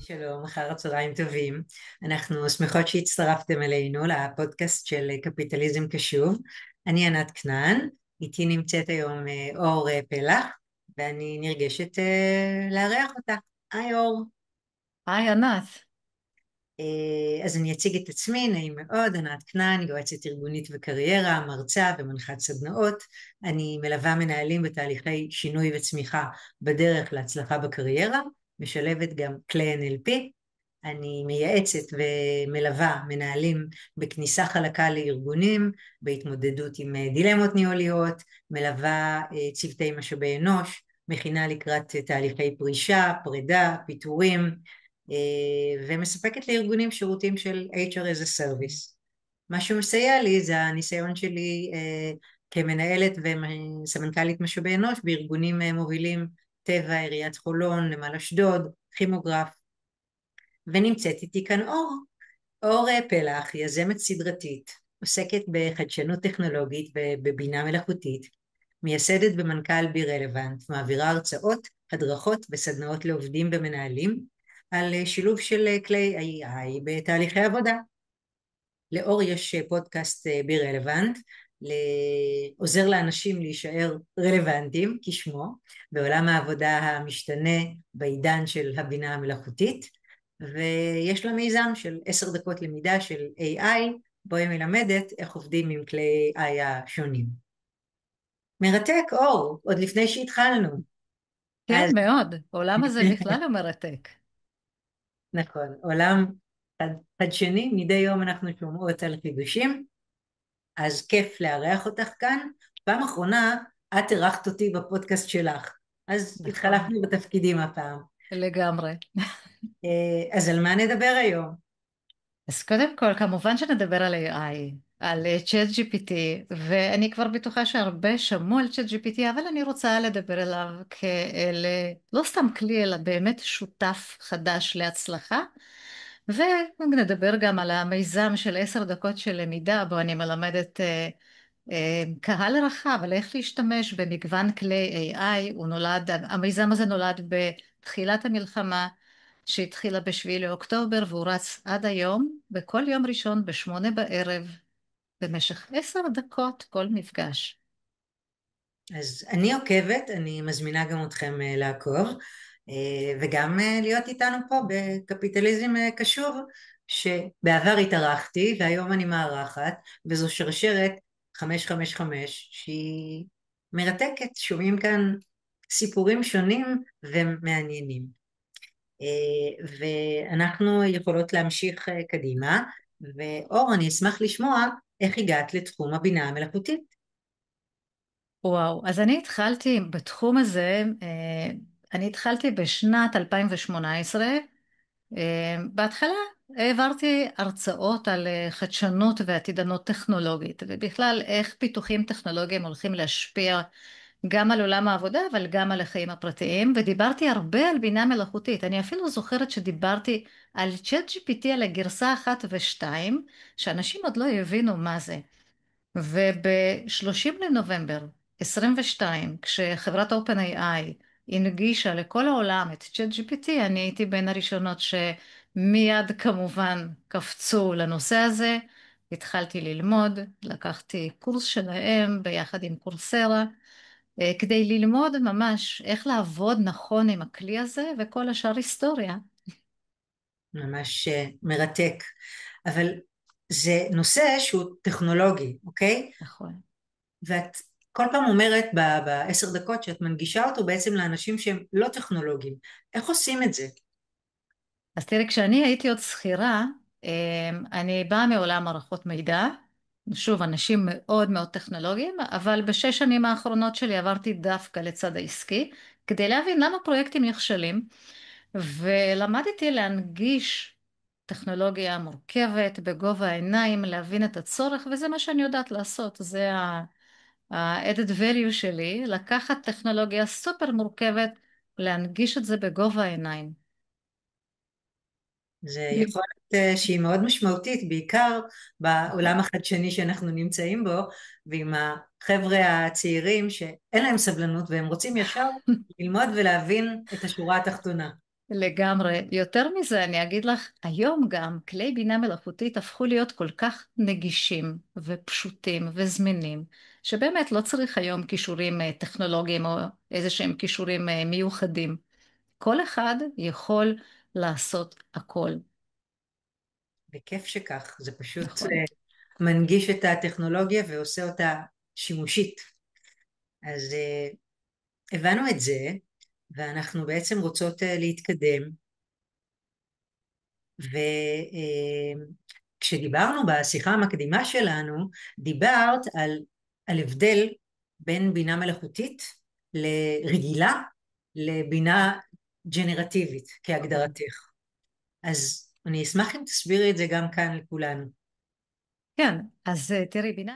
שלום, אחר הצהריים טובים. אנחנו שמחות שהצטרפתם אלינו לפודקאסט של קפיטליזם קשוב. אני ענת כנען, איתי נמצאת היום אור פלח, ואני נרגשת לארח אותה. היי אור. היי ענת. אז אני אציג את עצמי, נעים מאוד, ענת כנען, יועצת ארגונית וקריירה, מרצה ומנחת סדנאות. אני מלווה מנהלים בתהליכי שינוי וצמיחה בדרך להצלחה בקריירה, משלבת גם כלי NLP. אני מייעצת ומלווה מנהלים בכניסה חלקה לארגונים, בהתמודדות עם דילמות ניהוליות, מלווה צוותי משאבי אנוש, מכינה לקראת תהליכי פרישה, פרידה, פיטורים, ומספקת לארגונים שירותים של HR as a service. מה שמסייע לי זה הניסיון שלי כמנהלת וסמנכ"לית משאבי אנוש בארגונים מובילים, טבע, עיריית חולון, נמל אשדוד, כימוגרף. ונמצאת איתי כאן אור פלח, יזמת סדרתית, עוסקת בחדשנות טכנולוגית ובבינה מלאכותית, מייסדת ומנכ"ל בי רלוונט, מעבירה הרצאות, הדרכות וסדנאות לעובדים ומנהלים על שילוב של כלי AI בתהליכי עבודה. לאור יש פודקאסט בי רלוונט, עוזר לאנשים להישאר רלוונטיים כשמו בעולם העבודה המשתנה בעידן של הבינה המלאכותית, ויש לה מיזם של 10 דקות למידה של AI בו היא מלמדת איך עובדים עם כלי AI השונים. מרתק אור, עוד לפני שהתחלנו. כן, אז מאוד. העולם הזה בכלל הוא מרתק. נכון, עולם חדשני, מדי יום אנחנו שומעות על חידושים, אז כיף לארח אותך כאן. פעם אחרונה את אירחת אותי בפודקאסט שלך, אז נכון, התחלפנו בתפקידים הפעם. לגמרי. אז על מה נדבר היום? אז קודם כל, כמובן שנדבר על AI, על צ'אט GPT, ואני כבר בטוחה שהרבה שמעו על צ'אט GPT, אבל אני רוצה לדבר עליו כאל, לא סתם כלי, אלא באמת שותף חדש להצלחה. ונדבר גם על המיזם של 10 דקות של למידה, בו אני מלמדת קהל רחב על איך להשתמש במגוון כלי AI. המיזם הזה נולד בתחילת המלחמה שהתחילה בשביעי לאוקטובר, והוא רץ עד היום בכל יום ראשון ב8 בערב במשך 10 דקות כל מפגש. אז אני עוקבת, אני מזמינה גם אתכם לעקוב, וגם להיות איתנו פה בקפיטליזם קשוב, שבעבר התארחתי והיום אני מארחת, וזו שרשרת 555 שהיא מרתקת, שומעים כאן סיפורים שונים ומעניינים. ואנחנו יכולות להמשיך קדימה, ואור, אני אשמח לשמוע איך הגעת לתחום הבינה המלאכותית. וואו, אז אני התחלתי בתחום הזה, אני התחלתי בשנת 2018. בהתחלה העברתי הרצאות על חדשנות ועתידנות טכנולוגית, ובכלל איך פיתוחים טכנולוגיים הולכים להשפיע גם על עולם העבודה, אבל גם על החיים הפרטיים, ודיברתי הרבה על בינה מלאכותית. אני אפילו זוכרת שדיברתי על צ'אט GPT, על הגרסה 1 ו-2, שאנשים עוד לא הבינו מה זה. וב-30 לנובמבר 22, כשחברת OpenAI הנגישה לכל העולם את ChatGPT, אני הייתי בין הראשונות שמיד כמובן קפצו לנושא הזה. התחלתי ללמוד, לקחתי קורס שלהם ביחד עם קורסרה, כדי ללמוד ממש איך לעבוד נכון עם הכלי הזה, וכל השאר היסטוריה. ממש מרתק, אבל זה נושא שהוא טכנולוגי, אוקיי? נכון. ואת כל פעם אומרת בעשר דקות שאת מנגישה אותו בעצם לאנשים שהם לא טכנולוגיים. איך עושים את זה? אז תראי, כשאני הייתי עוד שכירה, אני באה מעולם מערכות מידע, שוב, אנשים מאוד מאוד טכנולוגיים, אבל ב6 שנים האחרונות שלי עברתי דווקא לצד העסקי, כדי להבין למה פרויקטים נכשלים, ולמדתי להנגיש טכנולוגיה מורכבת בגובה העיניים, להבין את הצורך, וזה מה שאני יודעת לעשות. זה ה-added value שלי, לקחת טכנולוגיה סופר מורכבת, להנגיש את זה בגובה העיניים. זה יכולת שהיא מאוד משמעותית, בעיקר נכון. בעולם החדשני שאנחנו נמצאים בו, ועם החבר'ה הצעירים שאין להם סבלנות והם רוצים ישר ללמוד ולהבין את השורה התחתונה. לגמרי. יותר מזה, אני אגיד לך, היום גם כלי בינה מלאכותית הפכו להיות כל כך נגישים ופשוטים וזמינים, שבאמת לא צריך היום כישורים טכנולוגיים או איזה שהם כישורים מיוחדים. כל אחד יכול לעשות הכל. בכיף שכך, זה פשוט נכון. מנגיש את הטכנולוגיה ועושה אותה שימושית. אז הבנו את זה, ואנחנו בעצם רוצות להתקדם, וכשדיברנו בשיחה המקדימה שלנו, דיברת על הבדל בין בינה מלאכותית לרגילה לבינה ג'נרטיבית נכון. כהגדרתך. אז אני אשמח אם תסבירי את זה גם כאן לכולנו. כן, אז תראי, בינה